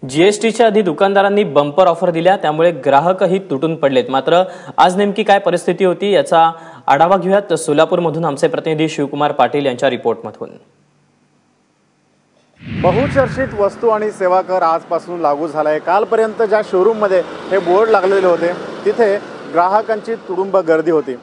जीएसटीच्या आधी दुकानदारांनी बंपर ऑफर दिल्या, त्यामुळे ग्राहकही तुटून पडलेत। मात्र आज नेमकी काय परिस्थिती होती याचा आढावा घेऊयात सोलापूरमधून आमचे प्रतिनिधी शिवकुमार पाटील यांच्या रिपोर्टमधून। बहुचर्चित वस्तू आणि सेवा कर आजपासून लागू झाला आहे। कालपर्यंत ज्या शोरूममध्ये हे बोर्ड लागलेले होते तिथे ग्राहकांची तुडुंब गर्दी होती।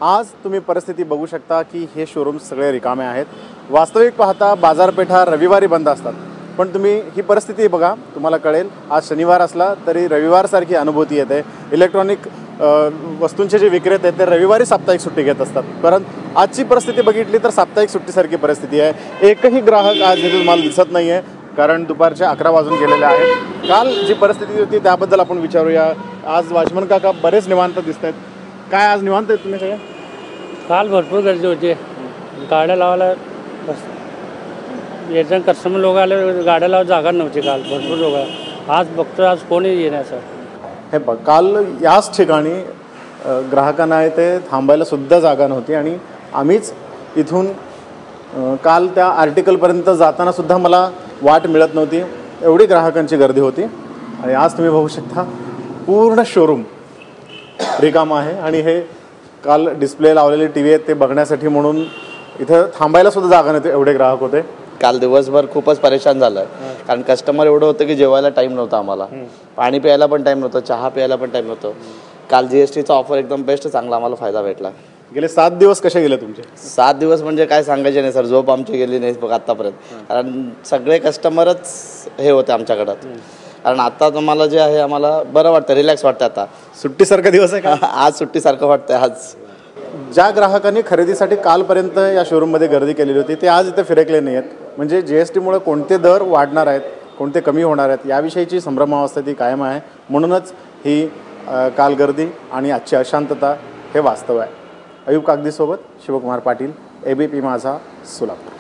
आज तुम्ही परिस्थिती बघू शकता की हे शोरूम सगळे रिकामे आहेत। वास्तविक पाहता बाजारपेठा रविवारी बंद असतात, पण तुम्ही ही परिस्थिती बघा, तुम्हाला कळेल आज शनिवार असला तरी रविवारसारखी अनुभूती येते। इलेक्ट्रॉनिक वस्तूंचे जे विक्रेते आहेत ते रविवारी साप्ताहिक सुट्टी घेत असतात, परंतु आजची परिस्थिती बघितली तर साप्ताहिक सुट्टीसारखी परिस्थिती आहे। एकही ग्राहक आज इथे तुम्हाला दिसत नाही आहे, कारण दुपारचे 11 वाजून गेलेले आहेत। काल जी परिस्थिती होती त्याबद्दल आपण विचारूया। आज वाचमन काका बरेच निवांत दिसत आहेत, काय आज निवांत आहेत तुम्ही सगळे? काल भरपूर गर्दी होती, गाड्या लावायला याच्या कस्टमर लोक आले, गाड्या लावायला जागा नव्हती। काल भरपूर लोक, आज बघतो आज कोणी येण्याचं हे बघ, काल याच ठिकाणी ग्राहकांना ते थांबायला सुद्धा जागा नव्हती आणि आम्हीच इथून काल त्या आर्टिकलपर्यंत जाताना सुद्धा मला वाट मिळत नव्हती, एवढी ग्राहकांची गर्दी होती। आणि आज तुम्ही बघू शकता पूर्ण शोरूम रिकामा आहे आणि हे काल डिस्प्ले लावलेले टीव्ही आहेत ते बघण्यासाठी म्हणून इथं थांबायला सुद्धा जागा नव्हती, एवढे ग्राहक होते। काल दिवसभर खूपच परेशान झालं, कारण कस्टमर एवढं होतं की जेवायला टाईम नव्हता, आम्हाला पाणी प्यायला पण टाईम नव्हतं, चहा प्यायला पण टाईम नव्हतं। काल जीएसटीचा ऑफर एकदम बेस्ट, चांगला आम्हाला फायदा भेटला। गेले 7 दिवस कसे गेले तुमचे? 7 दिवस म्हणजे काय सांगायचे नाही सर, झोप आमची गेली नाही बघ आतापर्यंत, कारण सगळे कस्टमरच हे होते आमच्याकडं। कारण आता तुम्हाला जे आहे आम्हाला बरं वाटतं, रिलॅक्स वाटतं। आता सुट्टीसारखा दिवस आहे का? आज सुट्टीसारखं वाटतंय। आज ज्या ग्राहकांनी खरेदीसाठी कालपर्यंत या शोरूममध्ये गर्दी केलेली होती ते आज इथे फिरकले नाही आहेत। म्हणजे जीएसटीमुळे कोणते दर वाढणार आहेत, कोणते कमी होणार आहेत याविषयीची संभ्रमावस्था ती कायम आहे। म्हणूनच ही काल गर्दी आणि आजची अशांतता हे वास्तव आहे। अयूब कागदीसोबत शिवकुमार पाटील, एबीपी माझा, सोलापूर।